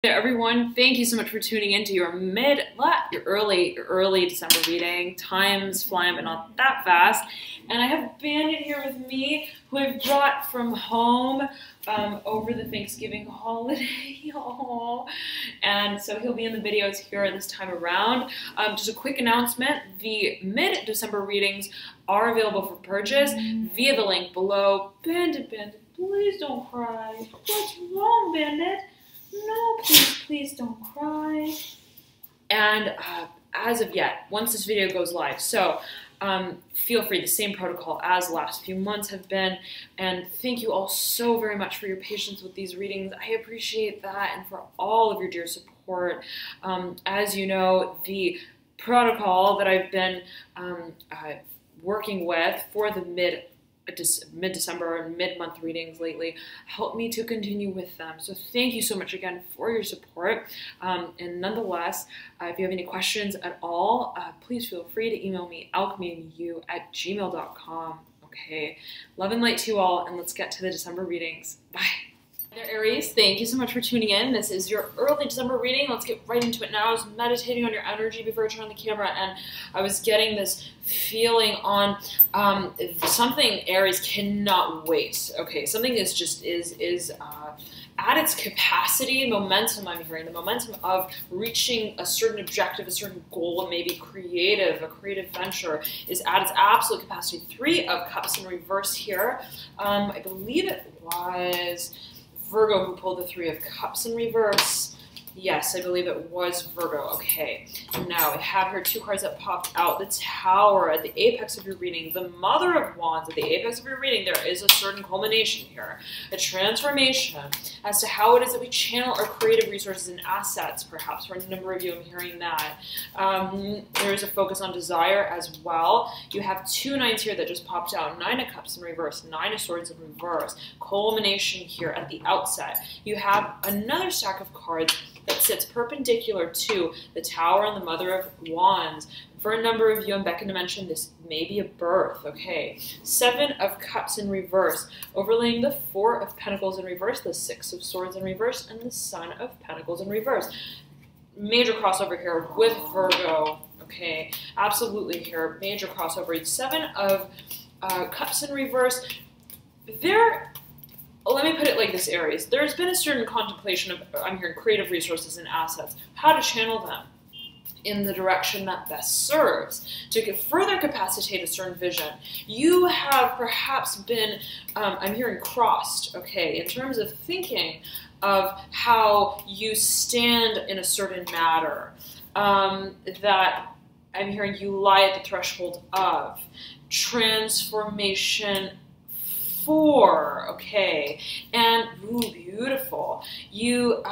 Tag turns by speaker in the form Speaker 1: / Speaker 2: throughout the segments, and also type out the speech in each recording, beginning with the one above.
Speaker 1: Hey everyone, thank you so much for tuning in to your early December reading. Time's flying, but not that fast. And I have Bandit here with me, who I've brought from home over the Thanksgiving holiday. And so he'll be in the videos here this time around. Just a quick announcement, the mid-December readings are available for purchase via the link below. Bandit, please don't cry. What's wrong, Bandit? No, please don't cry. And as of yet, once this video goes live, so feel free, the same protocol as the last few months have been. And thank you all so very much for your patience with these readings. I appreciate that, and for all of your dear support. As you know, the protocol that I've been working with for the mid-December and mid-month readings lately help me to continue with them. So thank you so much again for your support. And nonetheless, if you have any questions at all, please feel free to email me, alchemyu@gmail.com. Okay, love and light to you all, and let's get to the December readings. Bye. Hi there, Aries. Thank you so much for tuning in. This is your early December reading. Let's get right into it now. I was meditating on your energy before I turned on the camera, and I was getting this feeling on something Aries cannot wait. Okay, something is just at its capacity, momentum. I'm hearing the momentum of reaching a certain objective, a certain goal, maybe a creative venture is at its absolute capacity. 3 of Cups in reverse here. I believe it was Virgo who pulled the 3 of Cups in reverse. Yes, I believe it was Virgo. Okay, now I have here 2 cards that popped out. The Tower at the apex of your reading, the Mother of Wands at the apex of your reading. There is a certain culmination here, a transformation as to how it is that we channel our creative resources and assets. Perhaps for a number of you, I'm hearing that. There is a focus on desire as well. You have 2 9s here that just popped out. 9 of Cups in reverse, 9 of Swords in reverse. Culmination here at the outset. You have another stack of cards that sits perpendicular to the Tower and the Mother of Wands. For a number of you, I'm beckoning to mention this may be a birth, okay? 7 of Cups in reverse, overlaying the 4 of Pentacles in reverse, the 6 of Swords in reverse, and the Son of Pentacles in reverse. Major crossover here with Virgo, okay? Absolutely here, major crossover. 7 of Cups in reverse. Let me put it like this, Aries. There's been a certain contemplation of, I'm hearing, creative resources and assets, how to channel them in the direction that best serves to further capacitate a certain vision. You have perhaps been, I'm hearing, crossed, okay, in terms of thinking of how you stand in a certain matter, that I'm hearing you lie at the threshold of transformation 4, okay, and ooh, beautiful. You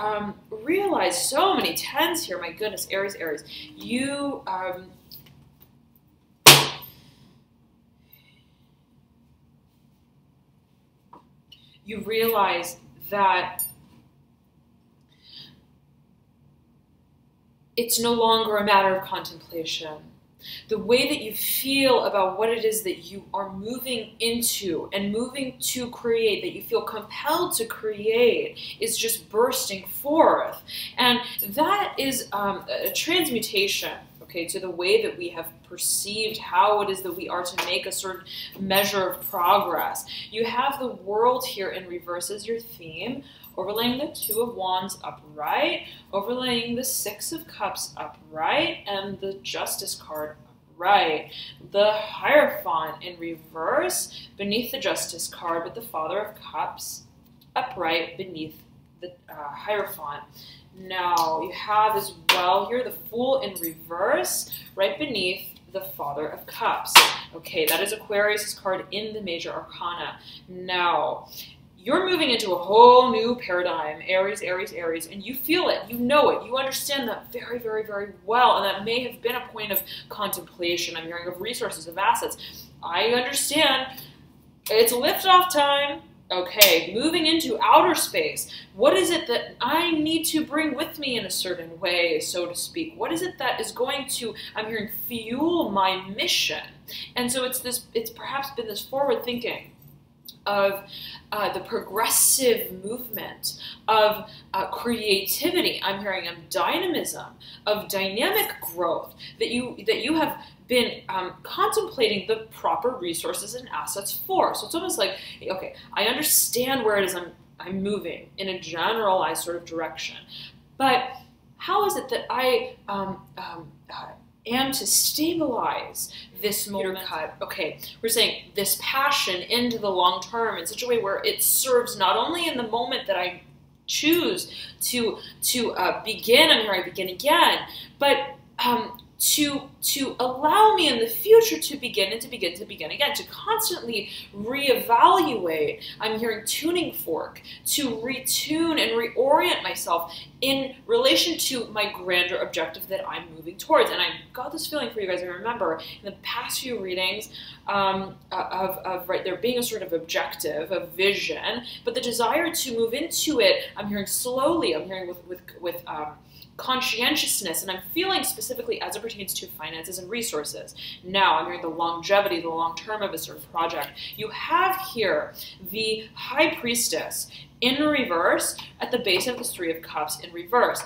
Speaker 1: realize so many 10s here. My goodness, Aries. You you realize that it's no longer a matter of contemplation. The way that you feel about what it is that you are moving into and moving to create, that you feel compelled to create, is just bursting forth. And that is a transmutation, okay, to the way that we have perceived how it is that we are to make a certain measure of progress. You have the World here in reverse as your theme, overlaying the 2 of Wands upright, overlaying the 6 of Cups upright, and the Justice card upright. The Hierophant in reverse beneath the Justice card, with the Father of Cups upright beneath the Hierophant. Now you have as well here the Fool in reverse right beneath the Father of Cups. Okay, that is Aquarius' card in the Major Arcana. Now, you're moving into a whole new paradigm, Aries, and you feel it, you know it, you understand that very, very, very well, and that may have been a point of contemplation. I'm hearing of resources, of assets. I understand it's liftoff time. Okay, moving into outer space. What is it that I need to bring with me in a certain way, so to speak? What is it that is going to, I'm hearing, fuel my mission? And so it's perhaps been this forward thinking of the progressive movement, of creativity. I'm hearing of dynamism, of dynamic growth, that you have been contemplating the proper resources and assets for. So it's almost like, okay, I understand where it is I'm moving in a generalized sort of direction, but how is it that I am to stabilize this motor cut? Okay, we're saying this passion into the long term in such a way where it serves not only in the moment that I choose to begin, I'm here I begin again, but to allow me in the future to begin and to begin again, to constantly reevaluate. I'm hearing tuning fork, to retune and reorient myself in relation to my grander objective that I'm moving towards. And I got this feeling for you guys. I remember in the past few readings of right there being a sort of objective, a vision, but the desire to move into it, I'm hearing slowly, I'm hearing with conscientiousness, and I'm feeling specifically as it pertains to finances and resources. Now, I'm hearing the longevity, the long term of a certain project. You have here the High Priestess in reverse at the base of the Three of Cups in reverse,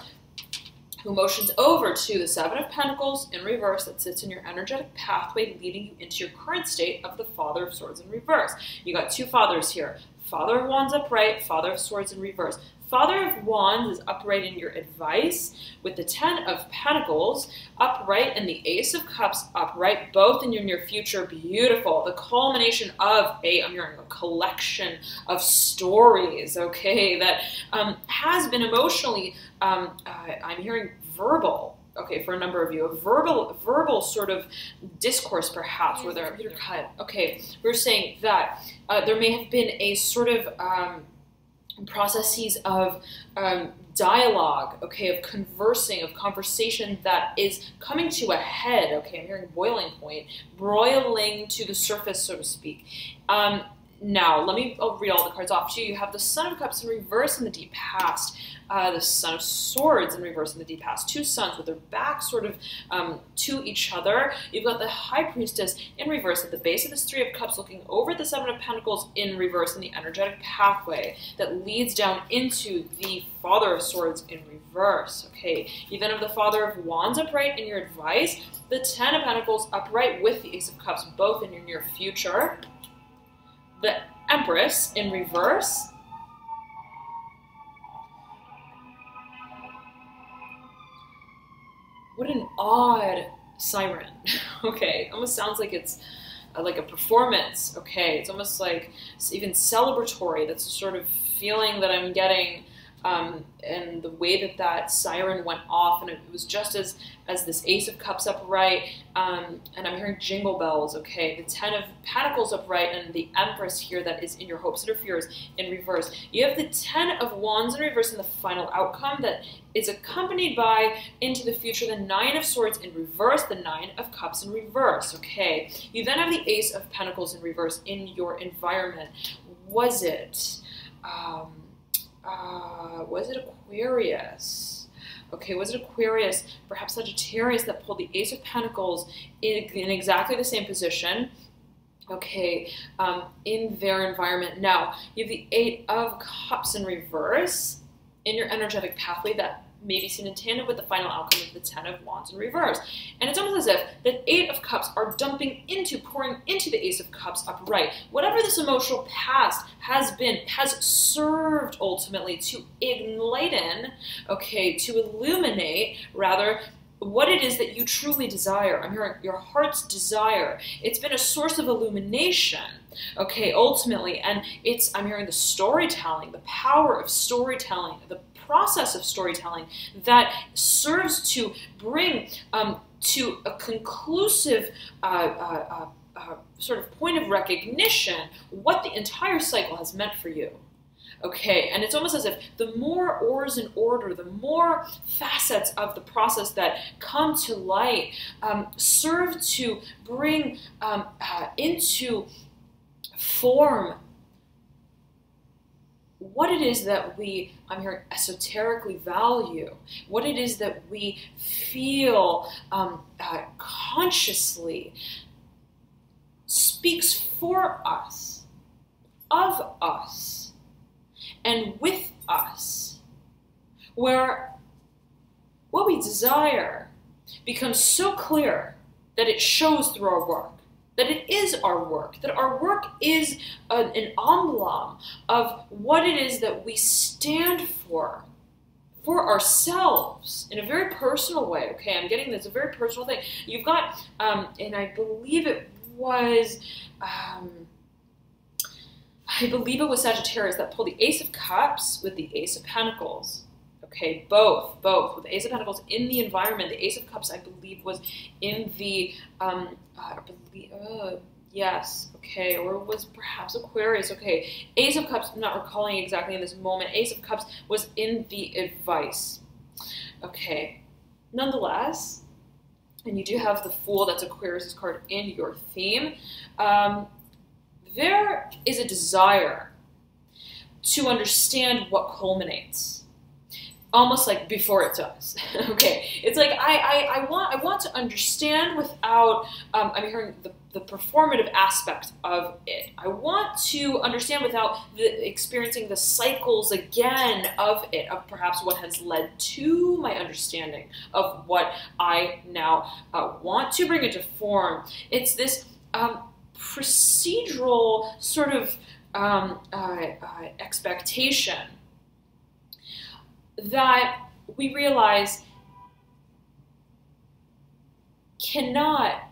Speaker 1: who motions over to the Seven of Pentacles in reverse that sits in your energetic pathway, leading you into your current state of the Father of Swords in reverse. You got two fathers here. Father of Wands upright, Father of Swords in reverse. Father of Wands is upright in your advice, with the Ten of Pentacles upright and the Ace of Cups upright, both in your near future. Beautiful. The culmination of I'm hearing a collection of stories, okay, that has been emotionally, I'm hearing verbal, okay, for a number of you, a verbal sort of discourse perhaps, where they're cut. Okay, we're saying that there may have been a sort of processes of dialogue, okay, of conversing, of conversation that is coming to a head, okay, I'm hearing boiling point, broiling to the surface, so to speak. Now, I'll read all the cards off to you. You have the Sun of Cups in reverse in the deep past, the Son of Swords in reverse in the deep past. Two suns with their backs sort of to each other. You've got the High Priestess in reverse at the base of this Three of Cups, looking over the Seven of Pentacles in reverse in the energetic pathway that leads down into the Father of Swords in reverse. Okay, you then have the Father of Wands upright in your advice, the Ten of Pentacles upright with the Ace of Cups, both in your near future. The Empress in reverse. What an odd siren. Okay, almost sounds like it's like a performance. Okay, it's almost like it's even celebratory. That's the sort of feeling that I'm getting, and the way that siren went off, and it was just as this Ace of Cups upright, and I'm hearing jingle bells, okay, the Ten of Pentacles upright, and the Empress here that is in your hopes and your fears in reverse. You have the Ten of Wands in reverse in the final outcome that is accompanied by, into the future, the Nine of Swords in reverse, the Nine of Cups in reverse, okay. You then have the Ace of Pentacles in reverse in your environment. Was it Aquarius? Okay, was it Aquarius, perhaps Sagittarius, that pulled the Ace of Pentacles in exactly the same position, okay, in their environment? Now, you have the Eight of Cups in reverse in your energetic pathway that may be seen in tandem with the final outcome of the Ten of Wands in reverse. And it's almost as if the Eight of Cups are pouring into the Ace of Cups upright. Whatever this emotional past has been, has served ultimately to enlighten, okay, to illuminate, rather, what it is that you truly desire. I'm hearing your heart's desire. It's been a source of illumination, okay, ultimately, and I'm hearing the storytelling, the power of storytelling, the process of storytelling that serves to bring to a conclusive sort of point of recognition what the entire cycle has meant for you. Okay, and it's almost as if the more oars in order, the more facets of the process that come to light serve to bring into form what it is that we, I'm hearing, esoterically value, what it is that we feel consciously speaks for us of us and with us, where what we desire becomes so clear that it shows through our work, that it is our work, that our work is an emblem of what it is that we stand for ourselves in a very personal way. Okay, I'm getting this, a very personal thing. You've got, and I believe it was Sagittarius that pulled the Ace of Cups with the Ace of Pentacles. Okay, both with the Ace of Pentacles in the environment. The Ace of Cups, I believe, was in the yes, okay, or it was perhaps Aquarius. Okay, Ace of Cups, I'm not recalling exactly in this moment. Ace of Cups was in the advice. Okay, nonetheless, and you do have the Fool, that's Aquarius' card, in your theme. There is a desire to understand what culminates. Almost like before it does. Okay, it's like I want to understand without I'm hearing the performative aspect of it. I want to understand without experiencing the cycles again of it, of perhaps what has led to my understanding of what I now want to bring into form. It's this procedural sort of expectation that we realize cannot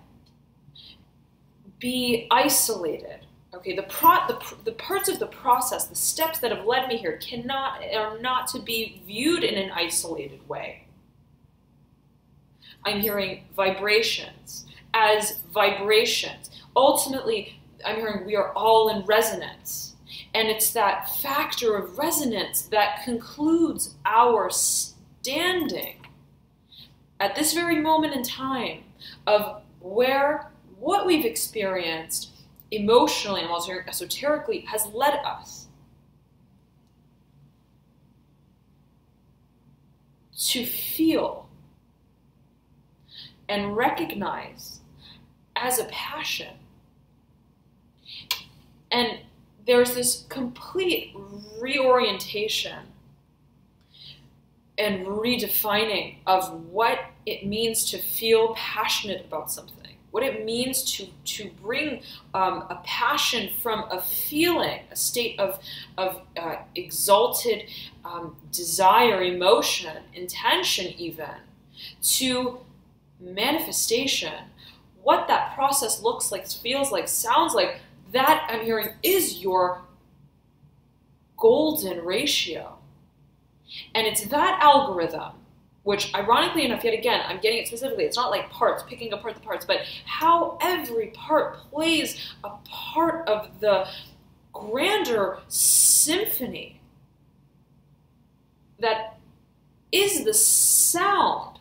Speaker 1: be isolated. Okay, the parts of the process, the steps that have led me here are not to be viewed in an isolated way. I'm hearing vibrations as vibrations. Ultimately, I'm hearing we are all in resonance. And it's that factor of resonance that concludes our standing at this very moment in time of what we've experienced emotionally and also esoterically has led us to feel and recognize as a passion. And there's this complete reorientation and redefining of what it means to feel passionate about something, what it means to bring a passion from a feeling, a state of exalted desire, emotion, intention even, to manifestation. What that process looks like, feels like, sounds like, that I'm hearing is your golden ratio. And it's that algorithm, which ironically enough, yet again, I'm getting it specifically, it's not like parts, picking apart the parts, but how every part plays a part of the grander symphony that is the sound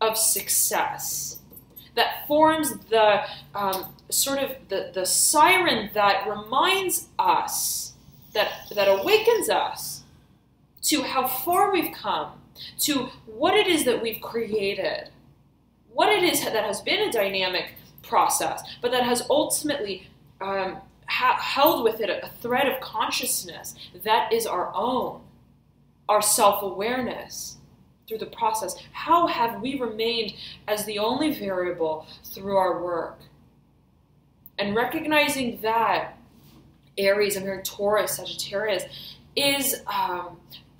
Speaker 1: of success, that forms the sort of the siren that reminds us, that awakens us to how far we've come, to what it is that we've created, what it is that has been a dynamic process, but that has ultimately held with it a thread of consciousness that is our own, our self-awareness through the process. How have we remained as the only variable through our work? And recognizing that Aries, I'm hearing Taurus, Sagittarius, is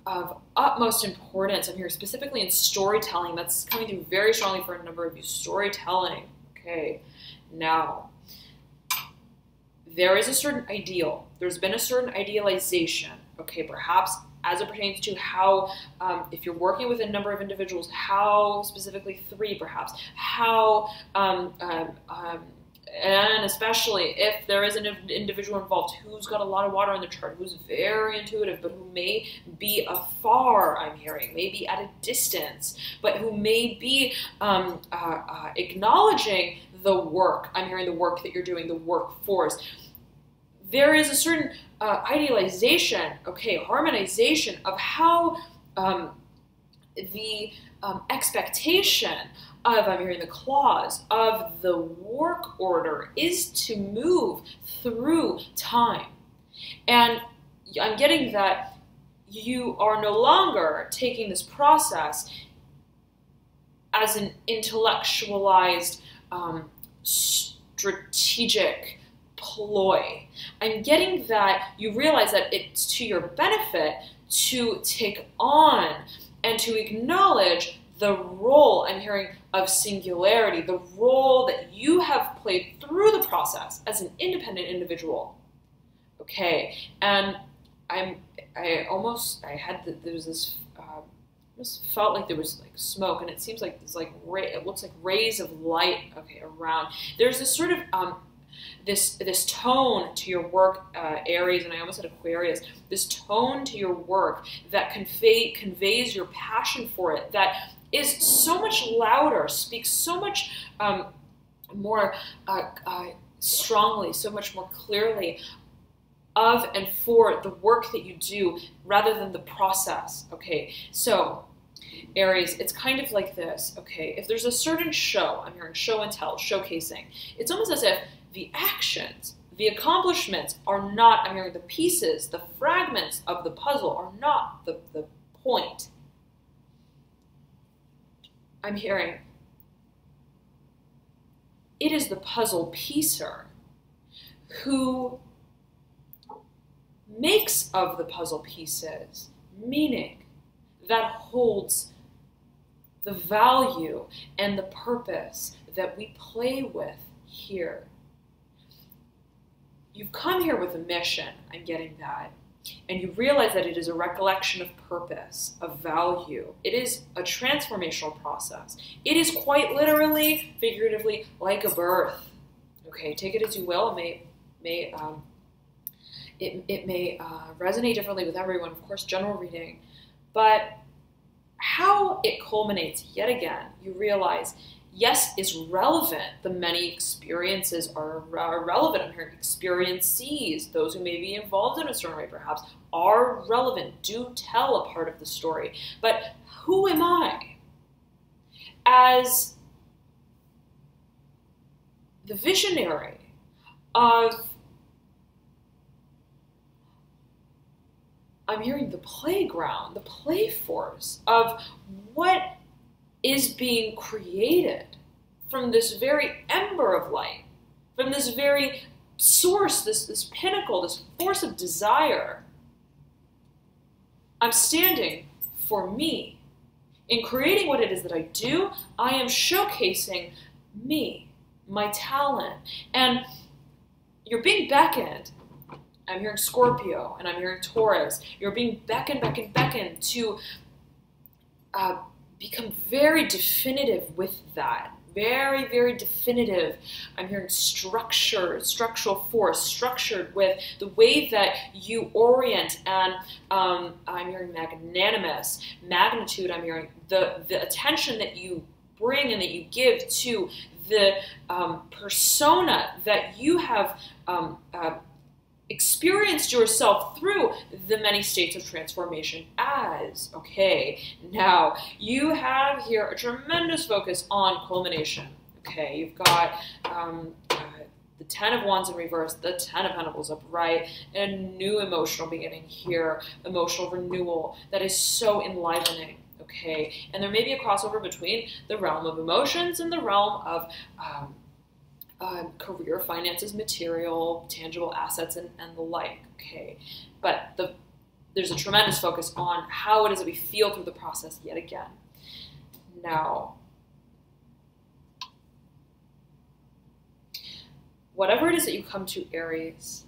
Speaker 1: of utmost importance. I'm here specifically in storytelling. That's coming through very strongly for a number of you. Storytelling. Okay, now, there is a certain ideal. There's been a certain idealization. Okay, perhaps as it pertains to how, if you're working with a number of individuals, how, specifically 3 perhaps, how, and especially if there is an individual involved who's got a lot of water in the chart, who's very intuitive, but who may be afar, I'm hearing, may be at a distance, but who may be acknowledging the work, I'm hearing the work that you're doing, the workforce. There is a certain idealization, okay, harmonization of how the expectation of, I'm hearing the clause, of the work order is to move through time. And I'm getting that you are no longer taking this process as an intellectualized, strategic ploy. I'm getting that you realize that it's to your benefit to take on and to acknowledge the role, I'm hearing, of singularity, the role that you have played through the process as an independent individual. Okay, and there was this, almost felt like there was like smoke, and it seems like there's like, it looks like rays of light, okay, around. There's this sort of, this tone to your work, Aries, and I almost said Aquarius, this tone to your work that conveys your passion for it, that is so much louder, speaks so much more strongly, so much more clearly of and for the work that you do rather than the process, okay? So, Aries, it's kind of like this, okay? If there's a certain show, I'm hearing show and tell, showcasing, it's almost as if the actions, the accomplishments are not, I'm hearing the pieces, the fragments of the puzzle are not the point. I'm hearing it is the puzzle piecer who makes of the puzzle pieces meaning that holds the value and the purpose that we play with here. You've come here with a mission, I'm getting that, and you realize that it is a recollection of purpose, of value. It is a transformational process. It is quite literally, figuratively, like a birth. Okay, take it as you will. It may resonate differently with everyone, of course, general reading, but how it culminates yet again, you realize, yes, is relevant. The many experiences are relevant. I'm hearing experiencees, those who may be involved in a certain way perhaps, are relevant, do tell a part of the story. But who am I as the visionary of, I'm hearing the playground, the play force of what is being created from this very ember of light, from this very source, this pinnacle, this force of desire. I'm standing for me. In creating what it is that I do, I am showcasing me, my talent. And you're being beckoned. I'm hearing Scorpio, and I'm hearing Taurus. You're being beckoned to become very definitive with that. Very, very definitive. I'm hearing structural force, structured with the way that you orient, and I'm hearing magnanimous, magnitude. I'm hearing the attention that you bring and that you give to the persona that you have experienced yourself through the many states of transformation as. Okay, now you have here a tremendous focus on culmination. Okay, you've got the Ten of Wands in reverse, the Ten of Pentacles upright, and a new emotional beginning here, emotional renewal that is so enlivening. Okay, and there may be a crossover between the realm of emotions and the realm of career, finances, material, tangible assets, and the like, okay? But there's a tremendous focus on how it is that we feel through the process yet again. Now, whatever it is that you come to, Aries,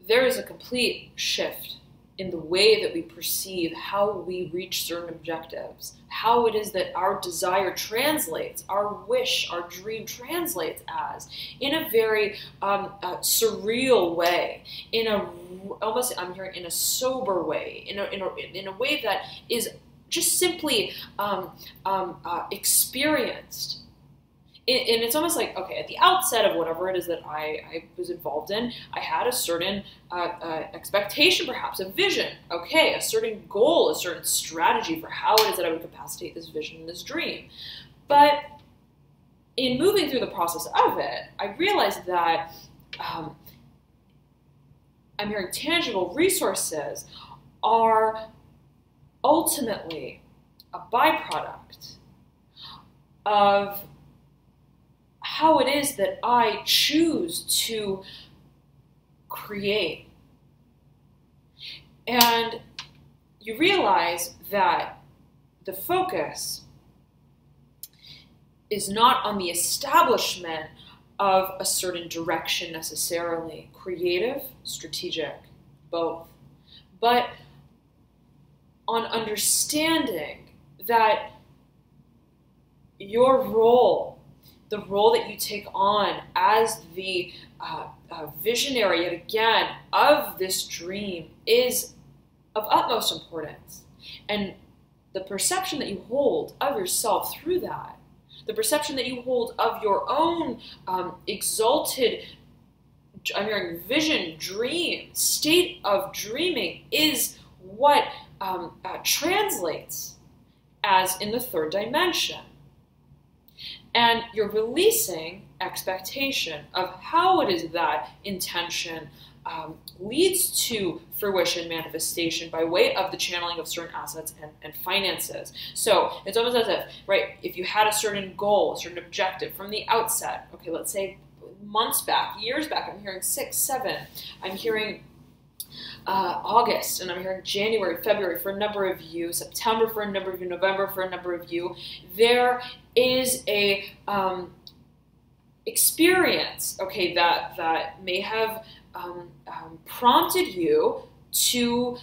Speaker 1: there is a complete shift in the way that we perceive how we reach certain objectives, how it is that our desire translates, our wish, our dream translates as, in a very surreal way, in a almost, I'm hearing, in a sober way, in a way that is just simply experienced. And it's almost like, okay, at the outset of whatever it is that I was involved in, I had a certain expectation, perhaps, a vision, okay, a certain goal, a certain strategy for how it is that I would capacitate this vision and this dream. But in moving through the process of it, I realized that I'm hearing tangible resources are ultimately a byproduct of how it is that I choose to create. And you realize that the focus is not on the establishment of a certain direction necessarily, creative, strategic, both, but on understanding that your role, the role that you take on as the visionary, yet again, of this dream is of utmost importance. And the perception that you hold of yourself through that, the perception that you hold of your own exalted, I'm hearing vision, dream, state of dreaming is what translates as in the third dimension. And you're releasing expectation of how it is that intention leads to fruition, manifestation by way of the channeling of certain assets and finances. So it's almost as if, right, if you had a certain goal, a certain objective from the outset, okay, let's say months back, years back, I'm hearing 6, 7, I'm hearing August, and I'm hearing January, February for a number of you, September for a number of you, November for a number of you, there is a experience, okay, that may have prompted you to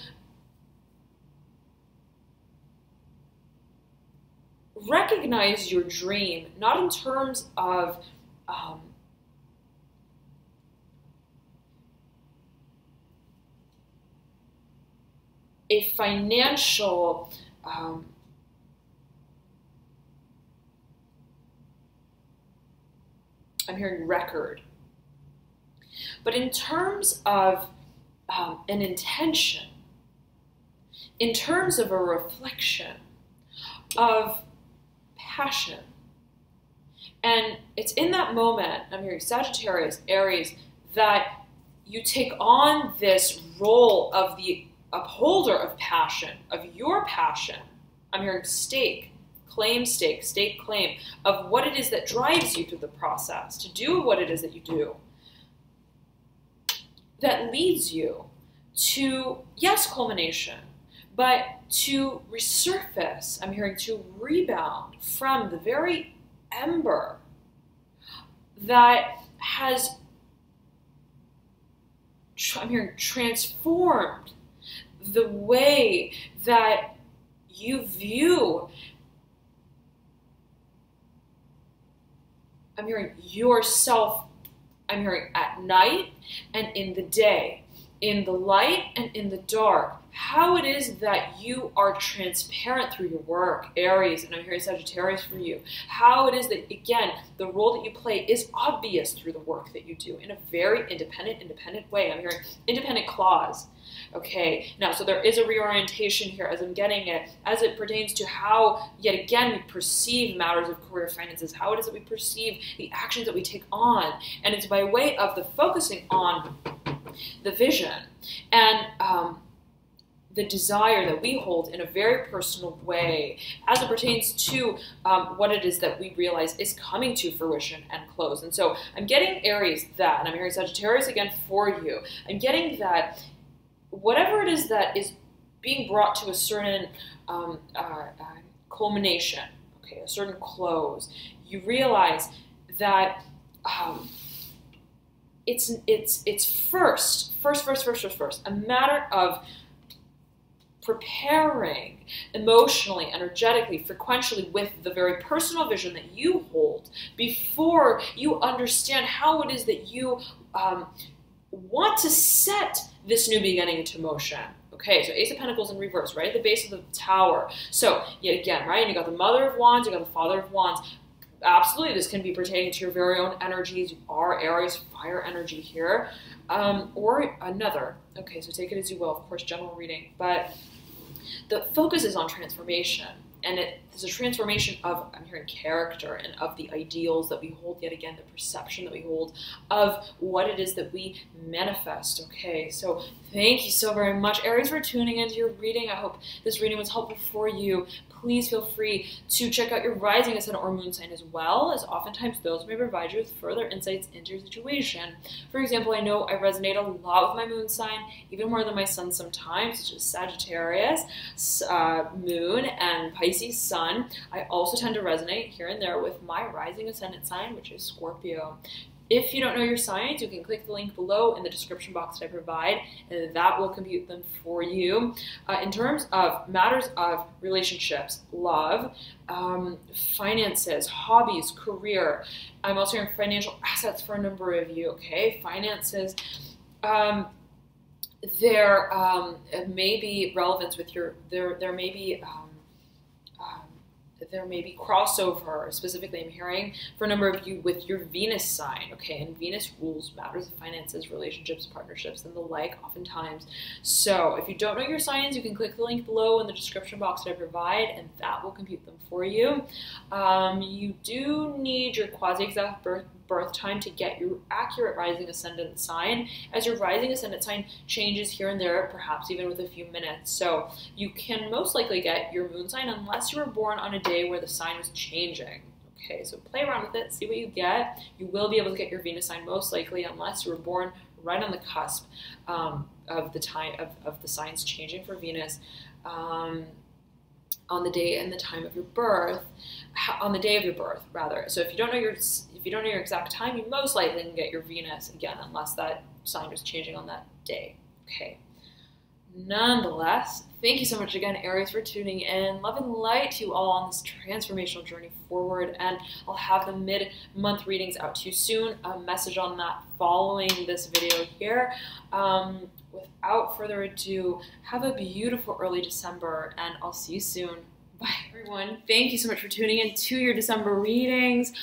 Speaker 1: recognize your dream, not in terms of a financial I'm hearing record, but in terms of an intention, in terms of a reflection of passion. And it's in that moment, I'm hearing Sagittarius, Aries, that you take on this role of the upholder of passion, of your passion. I'm hearing stake claim, of what it is that drives you through the process, to do what it is that you do, that leads you to, yes, culmination, but to resurface, I'm hearing to rebound from the very ember that has, I'm hearing, transformed the way that you view, I'm hearing, yourself, I'm hearing, at night and in the day, in the light and in the dark, how it is that you are transparent through your work, Aries, and I'm hearing Sagittarius for you, how it is that, again, the role that you play is obvious through the work that you do in a very independent way. I'm hearing independent clause. Okay, now, so there is a reorientation here as I'm getting it, as it pertains to how, yet again, we perceive matters of career finances, how it is that we perceive the actions that we take on. And it's by way of the focusing on the vision and the desire that we hold in a very personal way as it pertains to what it is that we realize is coming to fruition and close. And so I'm getting Aries that, and I'm hearing Sagittarius again for you. I'm getting that whatever it is that is being brought to a certain culmination, okay, a certain close, you realize that it's first a matter of preparing emotionally, energetically, frequentially with the very personal vision that you hold before you understand how it is that you want to set this new beginning into motion. Okay, so Ace of Pentacles in reverse, right at the base of the tower. So, yet again, right, and you got the Mother of Wands, you got the Father of Wands. Absolutely, this can be pertaining to your very own energies. You are Aries, fire energy here, or another. Okay, so take it as you will, of course, general reading. But the focus is on transformation, it's a transformation of, I'm hearing, character and of the ideals that we hold, yet again, the perception that we hold of what it is that we manifest, okay? So thank you so very much, Aries, for tuning into your reading. I hope this reading was helpful for you. Please feel free to check out your rising, ascendant, or moon sign, as well, as oftentimes those may provide you with further insights into your situation. For example, I know I resonate a lot with my moon sign, even more than my sun sometimes, such as Sagittarius, moon, and Pisces sun. I also tend to resonate here and there with my rising ascendant sign, which is Scorpio. If you don't know your signs, you can click the link below in the description box that I provide, and that will compute them for you. In terms of matters of relationships, love, finances, hobbies, career, I'm also hearing financial assets for a number of you, okay? Finances, there may be relevance with your, there may be crossover, specifically I'm hearing for a number of you with your Venus sign, okay? And Venus rules matters of finances, relationships, partnerships, and the like oftentimes. So if you don't know your signs, you can click the link below in the description box that I provide, and that will compute them for you. You do need your quasi-exact birth time to get your accurate rising ascendant sign, as your rising ascendant sign changes here and there, perhaps even with a few minutes. So you can most likely get your moon sign unless you were born on a day where the sign was changing. Okay, so play around with it, see what you get. You will be able to get your Venus sign most likely unless you were born right on the cusp of the time of the signs changing for Venus. On the day and the time of your birth, on the day of your birth, rather. So if you don't know your exact time, you most likely can get your Venus again, unless that sign was changing on that day. Okay. Nonetheless, thank you so much again, Aries, for tuning in. Love and light to you all on this transformational journey forward, and I'll have the mid-month readings out to you soon. A message on that following this video here. Without further ado, have a beautiful early December, and I'll see you soon. Bye, everyone. Thank you so much for tuning in to your December readings.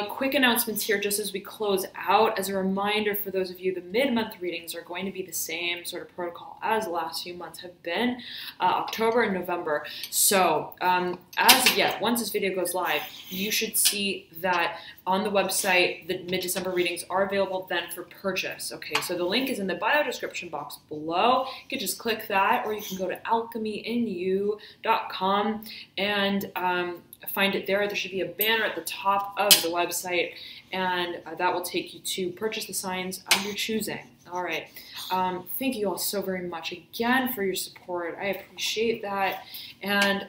Speaker 1: Quick announcements here just as we close out. As a reminder for those of you, the mid-month readings are going to be the same sort of protocol as the last few months have been, October and November. So as of yet, once this video goes live, you should see that on the website, the mid-December readings are available then for purchase. Okay, so the link is in the bio description box below. You can just click that, or you can go to alchemyinyou.com and find it there. There should be a banner at the top of the website, and that will take you to purchase the signs of your choosing. All right. Thank you all so very much again for your support. I appreciate that. And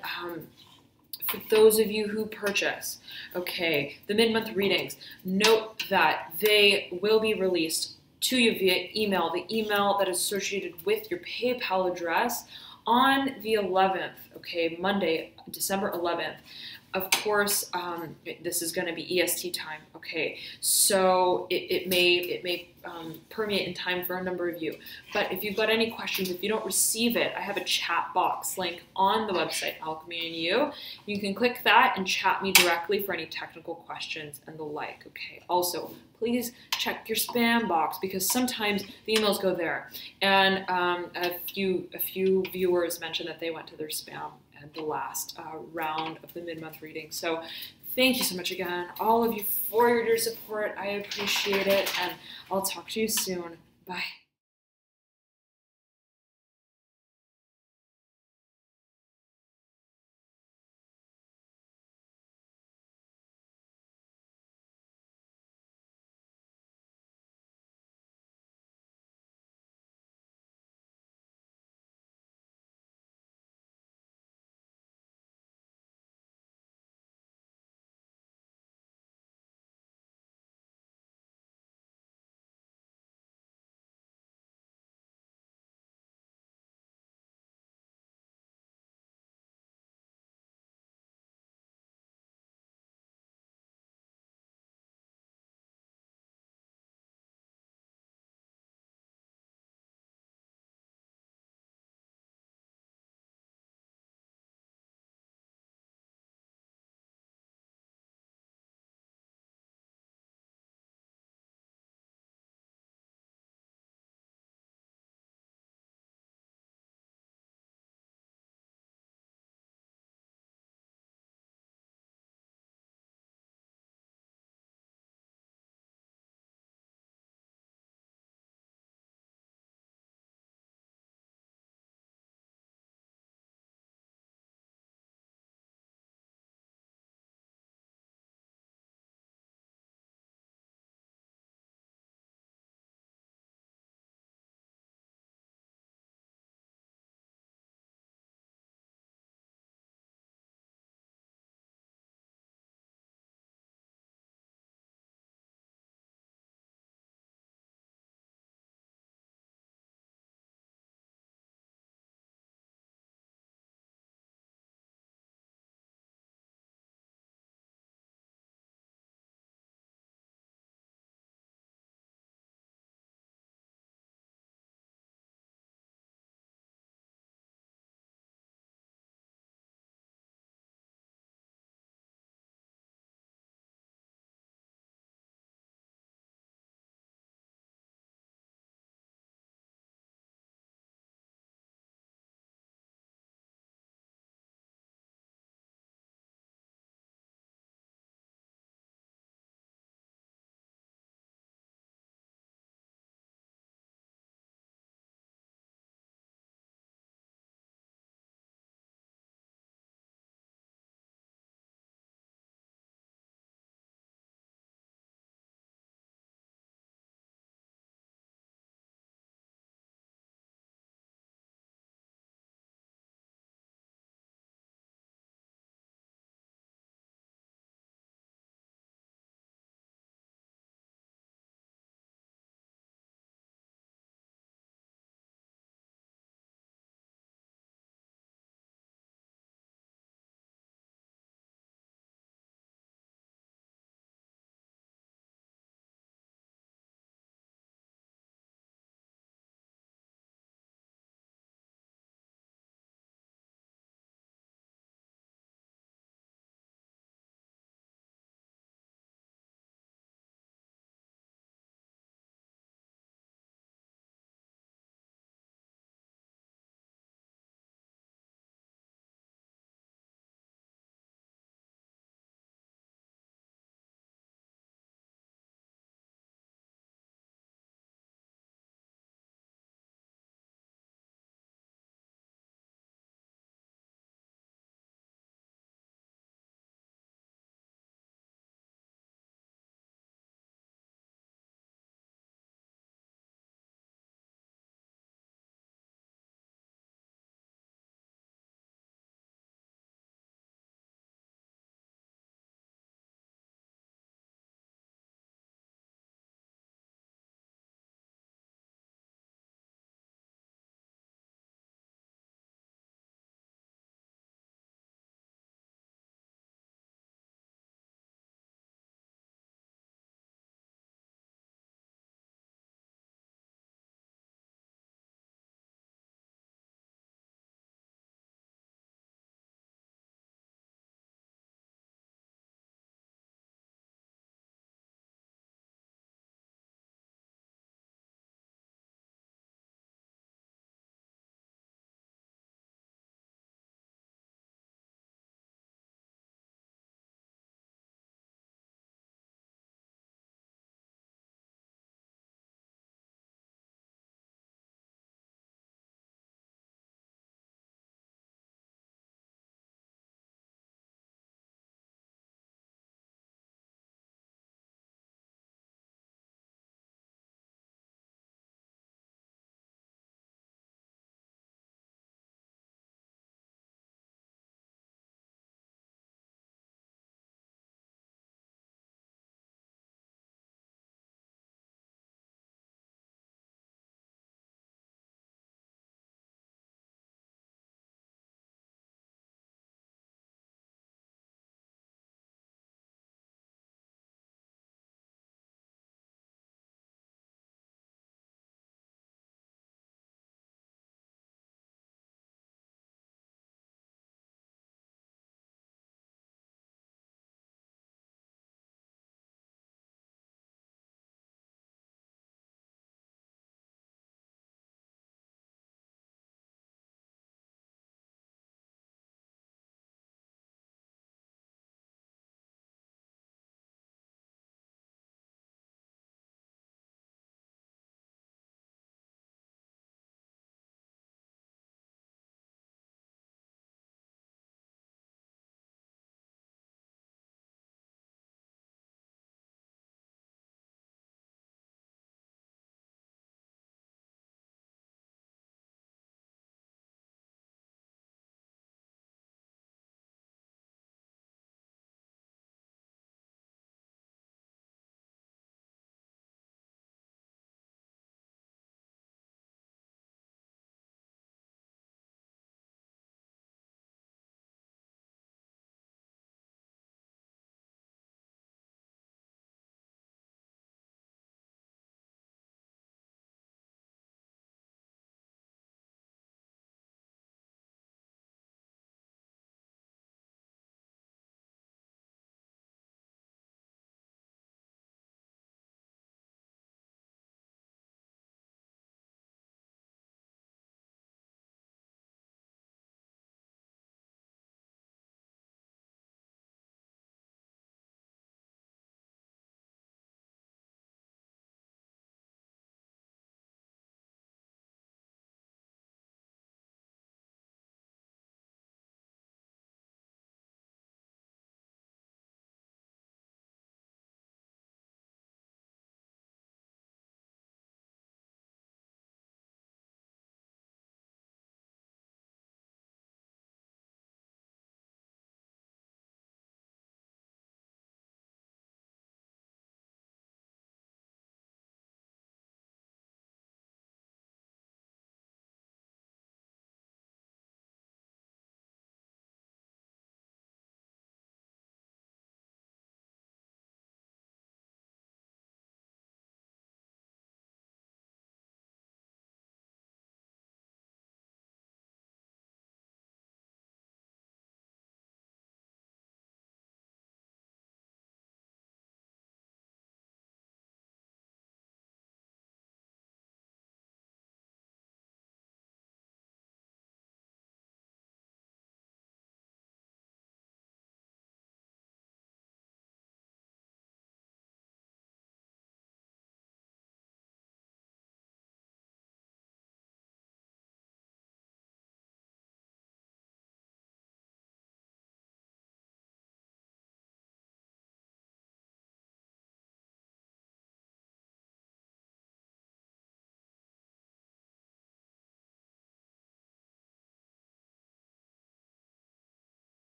Speaker 1: for those of you who purchase, okay, the mid-month readings, note that they will be released to you via email, the email that is associated with your PayPal address on the 11th, okay, Monday, December 11th. Of course, this is going to be EST time, okay, so it may permeate in time for a number of you. But if you've got any questions, if you don't receive it, I have a chat box link on the website, Alchemy and You. You can click that and chat me directly for any technical questions and the like, okay. Also, please check your spam box, because sometimes the emails go there. And a few viewers mentioned that they went to their spam at the last round of the mid-month reading. So thank you so much again, all of you, for your support. I appreciate it, and I'll talk to you soon. Bye.